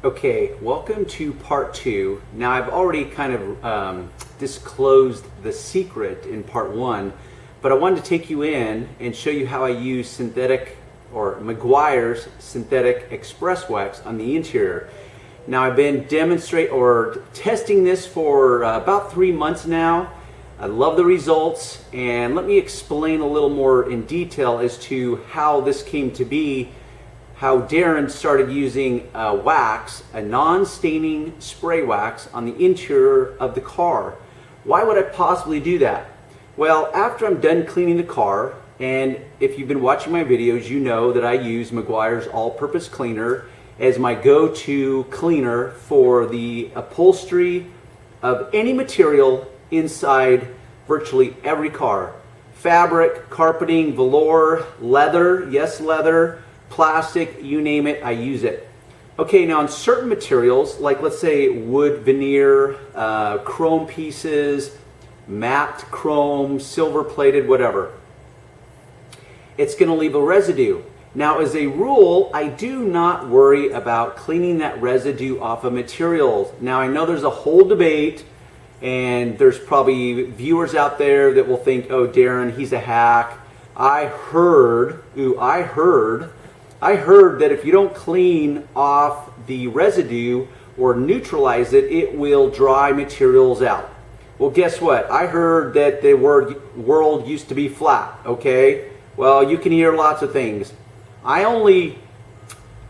Okay, welcome to part two. Now I've already kind of disclosed the secret in part one, but I wanted to take you in and show you how I use synthetic or Meguiar's synthetic Xpress wax on the interior. Now I've been testing this for about 3 months now. I love the results, and let me explain a little more in detail as to how this came to be. How Darren started using wax, a non-staining spray wax on the interior of the car. Why would I possibly do that? Well, after I'm done cleaning the car, and if you've been watching my videos, you know that I use Meguiar's all-purpose cleaner as my go-to cleaner for the upholstery of any material inside virtually every car. Fabric, carpeting, velour, leather, yes, leather, plastic, you name it, I use it. Okay, now on certain materials, like let's say wood veneer, chrome pieces, matte chrome, silver plated, whatever, it's going to leave a residue. Now as a rule, I do not worry about cleaning that residue off of materials. Now I know there's a whole debate, and there's probably viewers out there that will think, oh, Darren, he's a hack. I heard that if you don't clean off the residue or neutralize it, it will dry materials out. Well, guess what? I heard that the world used to be flat, okay? Well, you can hear lots of things. I only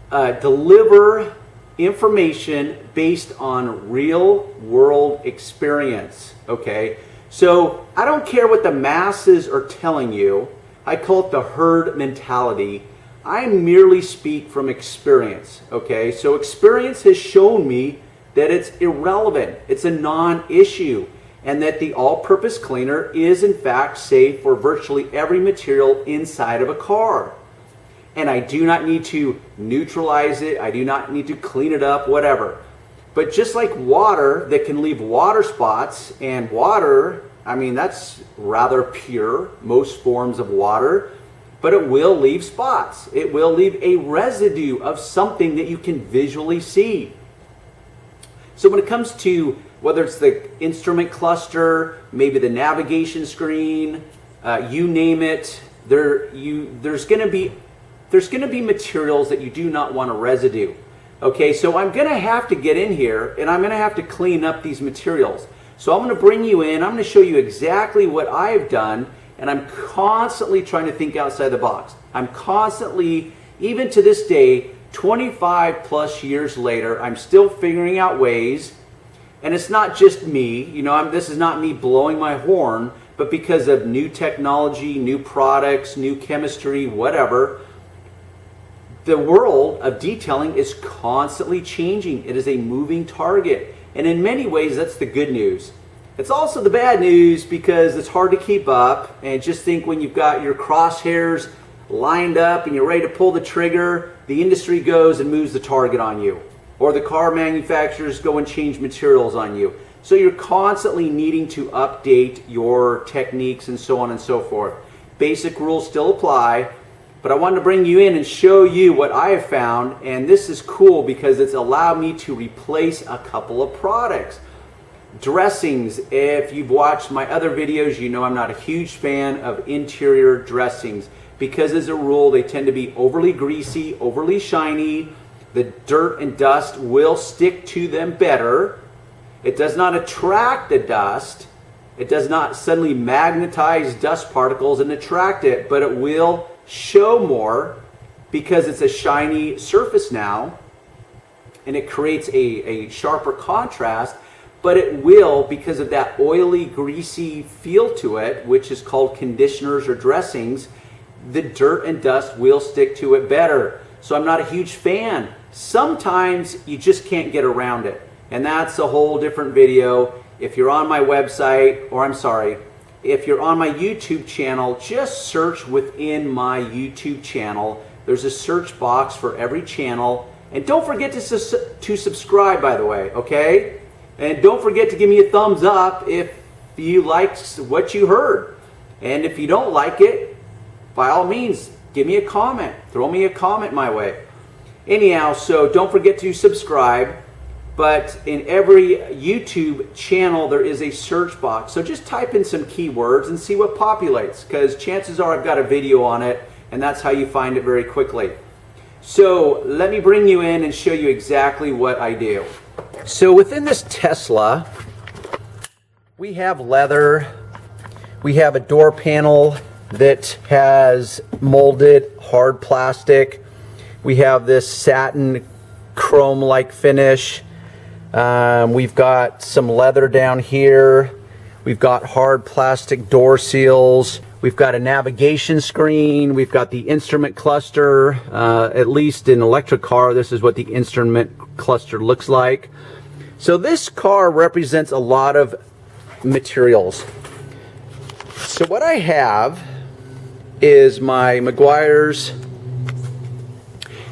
deliver information based on real world experience, okay? So I don't care what the masses are telling you. I call it the herd mentality. I merely speak from experience, okay? So experience has shown me that it's irrelevant, it's a non-issue, and that the all-purpose cleaner is in fact safe for virtually every material inside of a car. And I do not need to neutralize it, I do not need to clean it up, whatever. But just like water that can leave water spots, and water, I mean, that's rather pure, most forms of water, but it will leave spots. It will leave a residue of something that you can visually see. So when it comes to whether it's the instrument cluster, maybe the navigation screen, you name it, there's going to be materials that you do not want a residue. Okay, so I'm going to have to get in here and I'm going to have to clean up these materials. So I'm going to bring you in, I'm going to show you exactly what I've done. And I'm constantly trying to think outside the box. I'm constantly, even to this day, 25 plus years later, I'm still figuring out ways. And it's not just me, you know, this is not me blowing my horn, but because of new technology, new products, new chemistry, whatever, the world of detailing is constantly changing. It is a moving target. And in many ways, that's the good news. It's also the bad news because it's hard to keep up, and just think when you've got your crosshairs lined up and you're ready to pull the trigger, the industry goes and moves the target on you, or the car manufacturers go and change materials on you. So you're constantly needing to update your techniques and so on and so forth. Basic rules still apply, but I wanted to bring you in and show you what I have found, and this is cool because it's allowed me to replace a couple of products. Dressings, if you've watched my other videos, you know I'm not a huge fan of interior dressings because as a rule they tend to be overly greasy, overly shiny. The dirt and dust will stick to them better. It does not attract the dust. It does not suddenly magnetize dust particles and attract it, but it will show more because it's a shiny surface now, and it creates a sharper contrast. But it will, because of that oily, greasy feel to it, which is called conditioners or dressings, the dirt and dust will stick to it better. So I'm not a huge fan. Sometimes you just can't get around it. And that's a whole different video. If you're on my website, or I'm sorry, if you're on my YouTube channel, just search within my YouTube channel. There's a search box for every channel. And don't forget to subscribe, by the way, okay? And don't forget to give me a thumbs up if you liked what you heard. And if you don't like it, by all means, give me a comment. Throw me a comment my way. Anyhow, so don't forget to subscribe. But in every YouTube channel, there is a search box. So just type in some keywords and see what populates, because chances are I've got a video on it, and that's how you find it very quickly. So let me bring you in and show you exactly what I do. So within this Tesla, we have leather. We have a door panel that has molded hard plastic. We have this satin chrome-like finish. We've got some leather down here. We've got hard plastic door seals. We've got a navigation screen. We've got the instrument cluster. At least in an electric car, this is what the instrument cluster looks like. So this car represents a lot of materials. So what I have is my Meguiar's,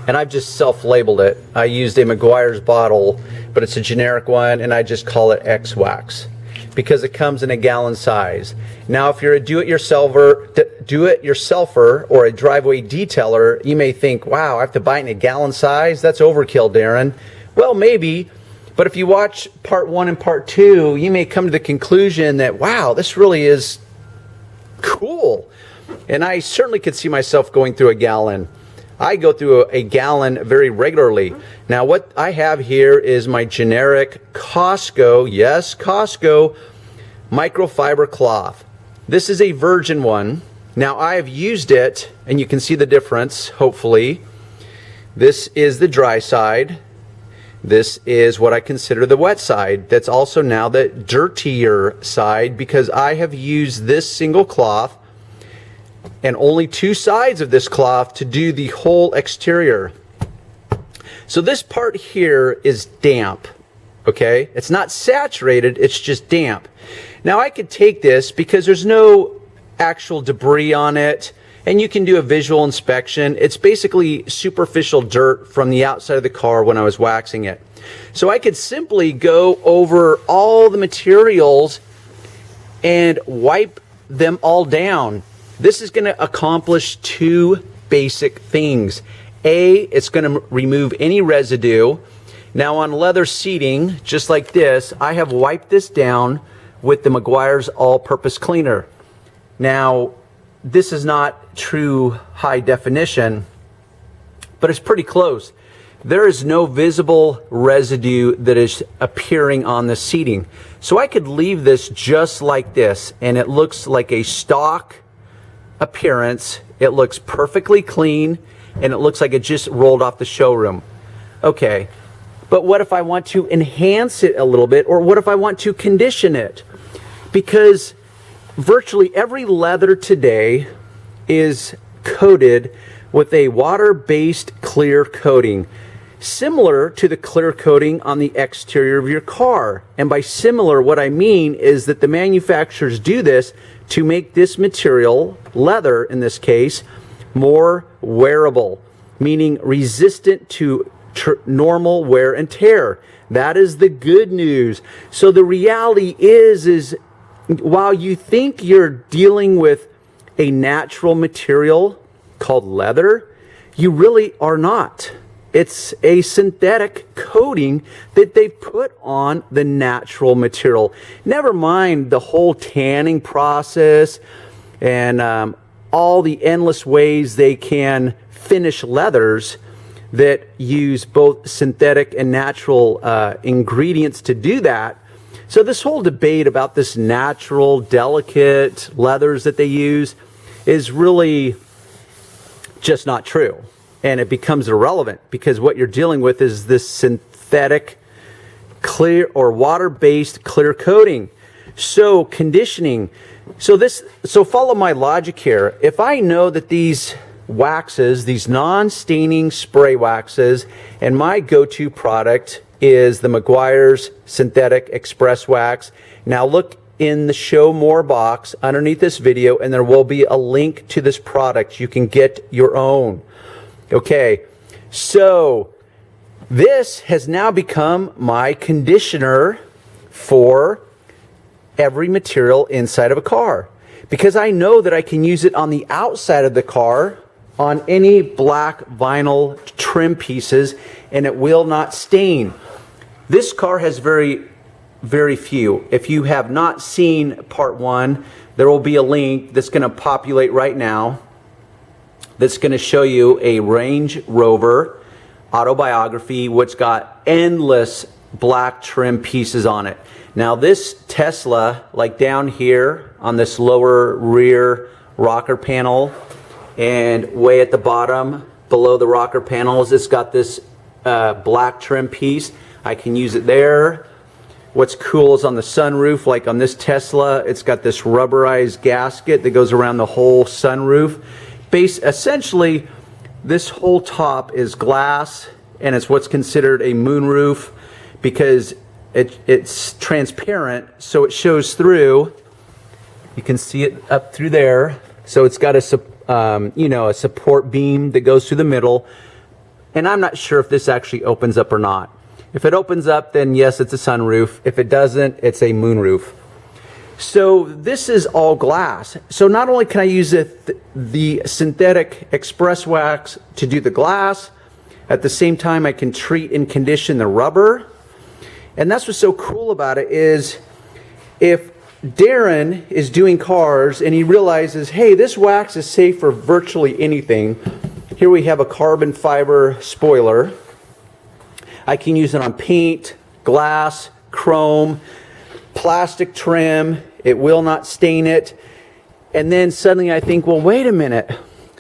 and I've just self-labeled it. I used a Meguiar's bottle, but it's a generic one, and I just call it X-Wax because it comes in a gallon size. Now, if you're a do-it-yourselfer or a driveway detailer, you may think, wow, I have to buy it in a gallon size? That's overkill, Darren. Well, maybe, but if you watch part 1 and part 2, you may come to the conclusion that, wow, this really is cool. And I certainly could see myself going through a gallon. I go through a gallon very regularly. Now what I have here is my generic Costco, yes, Costco microfiber cloth. This is a virgin one. Now I have used it, and you can see the difference, hopefully. This is the dry side. This is what I consider the wet side. That's also now the dirtier side, because I have used this single cloth and only 2 sides of this cloth to do the whole exterior. So this part here is damp, okay? It's not saturated, it's just damp. Now I could take this because there's no actual debris on it, and you can do a visual inspection. It's basically superficial dirt from the outside of the car when I was waxing it. So I could simply go over all the materials and wipe them all down. This is going to accomplish 2 basic things. A, it's going to remove any residue. Now on leather seating, just like this, I have wiped this down with the Meguiar's all-purpose cleaner. Now, this is not true high definition, but it's pretty close. There is no visible residue that is appearing on the seating. So I could leave this just like this, and it looks like a stock appearance. It looks perfectly clean, and it looks like it just rolled off the showroom. Okay, but what if I want to enhance it a little bit, or what if I want to condition it? Because virtually every leather today is coated with a water-based clear coating, similar to the clear coating on the exterior of your car. And by similar, what I mean is that the manufacturers do this to make this material, leather in this case, more wearable, meaning resistant to normal wear and tear. That is the good news. So the reality is while you think you're dealing with a natural material called leather, you really are not. It's a synthetic coating that they put on the natural material. Never mind the whole tanning process and all the endless ways they can finish leathers that use both synthetic and natural ingredients to do that. So this whole debate about this natural, delicate leathers that they use is really just not true. And it becomes irrelevant because what you're dealing with is this synthetic clear or water-based clear coating. So conditioning. So follow my logic here. If I know that these waxes, these non-staining spray waxes, and my go-to product is the Meguiar's synthetic Xpress wax. Now look in the show more box underneath this video, and there will be a link to this product. You can get your own. Okay, so this has now become my conditioner for every material inside of a car, because I know that I can use it on the outside of the car on any black vinyl trim pieces, and it will not stain. This car has very few. If you have not seen part 1, there will be a link that's going to populate right now that's going to show you a Range Rover autobiography, which got endless black trim pieces on it. Now this Tesla, like down here on this lower rear rocker panel and way at the bottom below the rocker panels, it's got this black trim piece. I can use it there. What's cool is on the sunroof, like on this Tesla, it's got this rubberized gasket that goes around the whole sunroof. Essentially, this whole top is glass, and it's what's considered a moonroof because it's transparent, so it shows through. You can see it up through there. So it's got a support beam that goes through the middle, and I'm not sure if this actually opens up or not. If it opens up, then yes, it's a sunroof. If it doesn't, it's a moonroof. So this is all glass. So not only can I use the synthetic Xpress wax to do the glass, at the same time I can treat and condition the rubber. And that's what's so cool about it is if Darren is doing cars and he realizes, hey, this wax is safe for virtually anything. Here we have a carbon fiber spoiler. I can use it on paint, glass, chrome, plastic trim. It will not stain it. And then suddenly I think, well, wait a minute.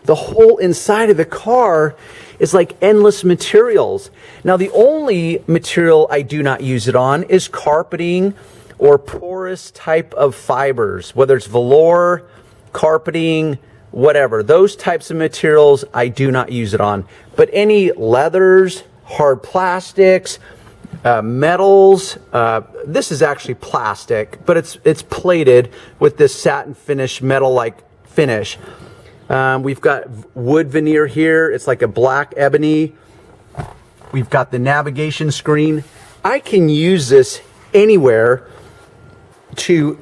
The whole inside of the car is like endless materials. Now, the only material I do not use it on is carpeting or porous type of fibers, whether it's velour, carpeting, whatever. Those types of materials I do not use it on. But any leathers, hard plastics, metals. This is actually plastic, but it's plated with this satin finish, metal-like finish. We've got wood veneer here. It's like a black ebony. We've got the navigation screen. I can use this anywhere to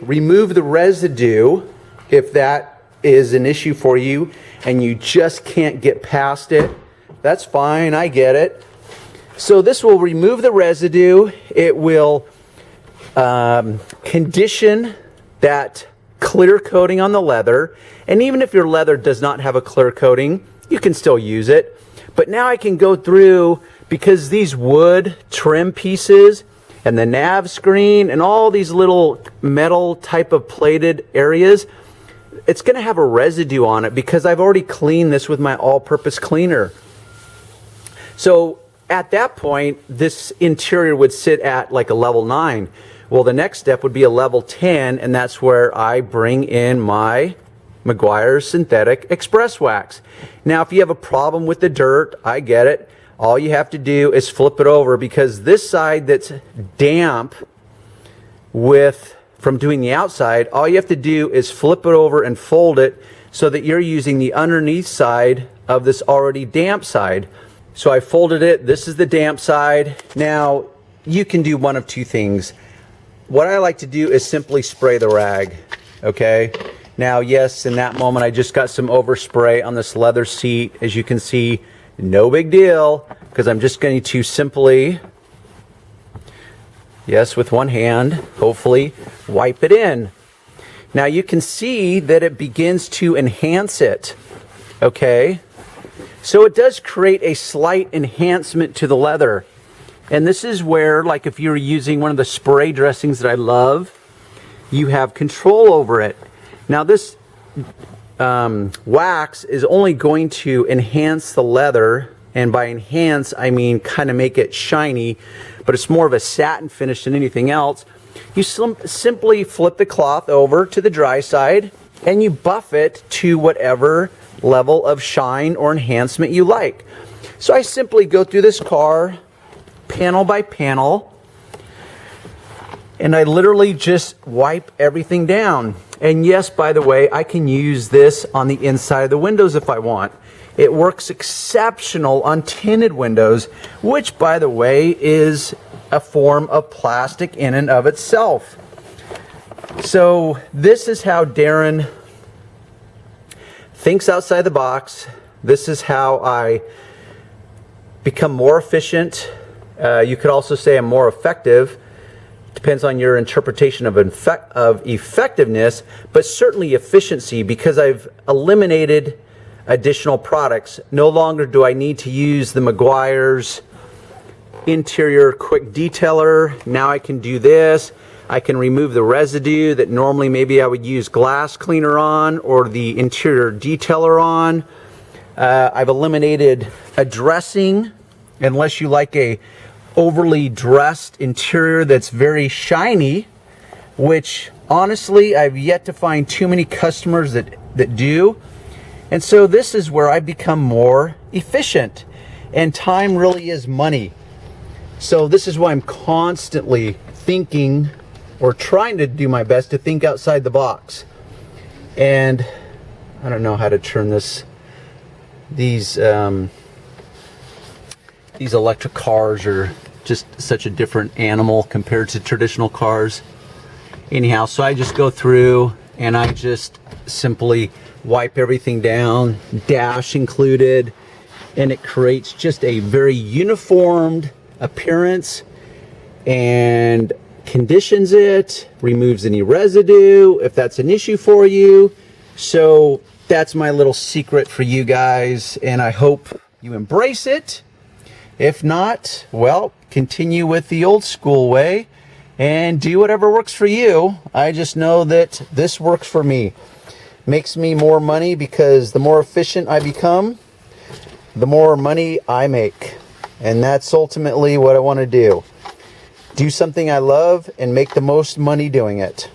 remove the residue if that is an issue for you and you just can't get past it. That's fine, I get it. So this will remove the residue. It will condition that clear coating on the leather. And even if your leather does not have a clear coating, you can still use it. But now I can go through, because these wood trim pieces and the nav screen and all these little metal type of plated areas, it's going to have a residue on it because I've already cleaned this with my all-purpose cleaner. So at that point, this interior would sit at like a level 9. Well, the next step would be a level 10, and that's where I bring in my Meguiar synthetic Xpress wax. Now, if you have a problem with the dirt, I get it. All you have to do is flip it over, because this side that's damp from doing the outside, all you have to do is flip it over and fold it so that you're using the underneath side of this already damp side. So I folded it. This is the damp side. Now, you can do one of two things. What I like to do is simply spray the rag, okay? Now, yes, in that moment, I just got some overspray on this leather seat. As you can see, no big deal, because I'm just going to simply, yes, with one hand, hopefully, wipe it in. Now, you can see that it begins to enhance it, okay? So it does create a slight enhancement to the leather. And this is where, like if you're using one of the spray dressings that I love, you have control over it. Now this wax is only going to enhance the leather, and by enhance I mean kind of make it shiny, but it's more of a satin finish than anything else. You simply flip the cloth over to the dry side and you buff it to whatever level of shine or enhancement you like. So I simply go through this car panel by panel, and I literally just wipe everything down. And yes, by the way, I can use this on the inside of the windows if I want. It works exceptional on tinted windows, which, by the way, is a form of plastic in and of itself. So this is how Darren thinks outside the box. This is how I become more efficient. You could also say I'm more effective. Depends on your interpretation of effectiveness, but certainly efficiency, because I've eliminated additional products. No longer do I need to use the Meguiar's interior quick detailer. Now I can do this. I can remove the residue that normally maybe I would use glass cleaner on or the interior detailer on. I've eliminated a dressing, unless you like a overly dressed interior that's very shiny, which honestly I've yet to find too many customers that do. And so this is where I become more efficient, and time really is money. So this is why I'm constantly thinking, or trying to do my best to think outside the box. And I don't know how to turn this. These electric cars are just such a different animal compared to traditional cars. Anyhow, so I just go through and I just simply wipe everything down, dash included, and it creates just a very uniformed appearance and conditions it, removes any residue if that's an issue for you. So that's my little secret for you guys, and I hope you embrace it. If not, well, continue with the old school way and do whatever works for you. I just know that this works for me. Makes me more money, because the more efficient I become, the more money I make. And that's ultimately what I want to do. Do something I love and make the most money doing it.